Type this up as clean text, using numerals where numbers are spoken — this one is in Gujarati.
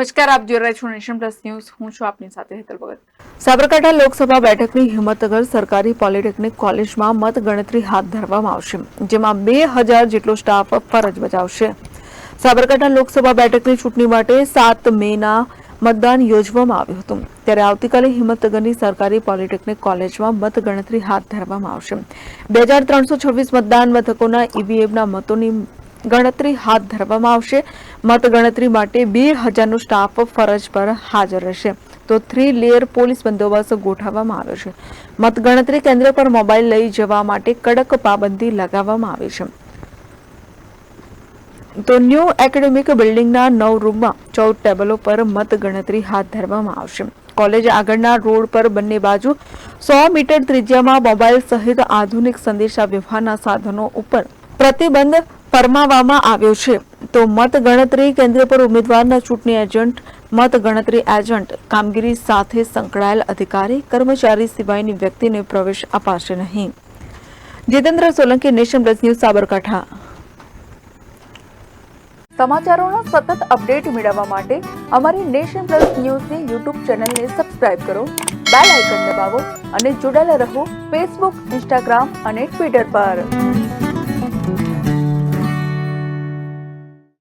નમસ્કાર, આપ જોઈ રહ્યા છો નેશન પ્લસ ન્યૂઝ. હું છું આપની સાથે હેતલ ભગત. સાબરકાંઠા લોકસભા બેઠકની હિંમતનગર સરકારી પોલિટેકનિક કોલેજમાં મતગણતરી હાથ ધરવામાં આવશે, જેમાં 2000 જેટલો સ્ટાફ ફરજ બજાવશે. સાબરકાંઠા લોકસભા બેઠકની ચૂંટણી માટે 7 મેના મતદાન યોજવામાં આવ્યું હતું, ત્યારે આવતીકાલે હિંમતનગરની સરકારી પોલિટેકનિક કોલેજમાં મતગણતરી હાથ ધરવામાં આવશે. 2326 મતદાન મથકોના ઈવીએમના મતોની ગણતરી હાથ ધરવામાં આવશે. મતગણતરી માટે 2000નો સ્ટાફ ફરજ પર હાજર રહેશે, તો 3 લેયર પોલીસ બંદોબસ્ત ગોઠવવામાં આવ્યો છે. મતગણતરી કેન્દ્ર પર મોબાઈલ લઈ જવા માટે કડક પાબંદી લગાવવામાં આવી છે. તો ન્યૂ એકેડેમિક બિલ્ડિંગના 9 રૂમમાં 14 ટેબલો પર મતગણતરી હાથ ધરવામાં આવશે. કોલેજ આગળના રોડ પર બંને બાજુ 100 મીટર ત્રિજ્યામાં મોબાઈલ સહિત આધુનિક સંદેશા વ્યવહારના સાધનો ઉપર પ્રતિબંધ ફરમાવવામાં આવ્યો છે. તો મતગણતરી કેન્દ્ર પર ઉમેદવારના ચૂંટણી એજન્ટ, મતગણતરી એજન્ટ, કામગીરી સાથે સંકળાયેલ અધિકારી, કર્મચારી સિવાયની વ્યક્તિને પ્રવેશ અપાશે નહીં. Jitendra Solanki, nation plus news, Sabarkantha. સમાચારોનો સતત અપડેટ મેળવવા માટે અમારી નેશન પ્લસ ન્યૂઝની યુટ્યુબ ચેનલને સબસ્ક્રાઇબ કરો, બેલ આઇકન દબાવો અને જોડાયેલા રહો ફેસબુક, ઇન્સ્ટાગ્રામ અને ટ્વિટર પર.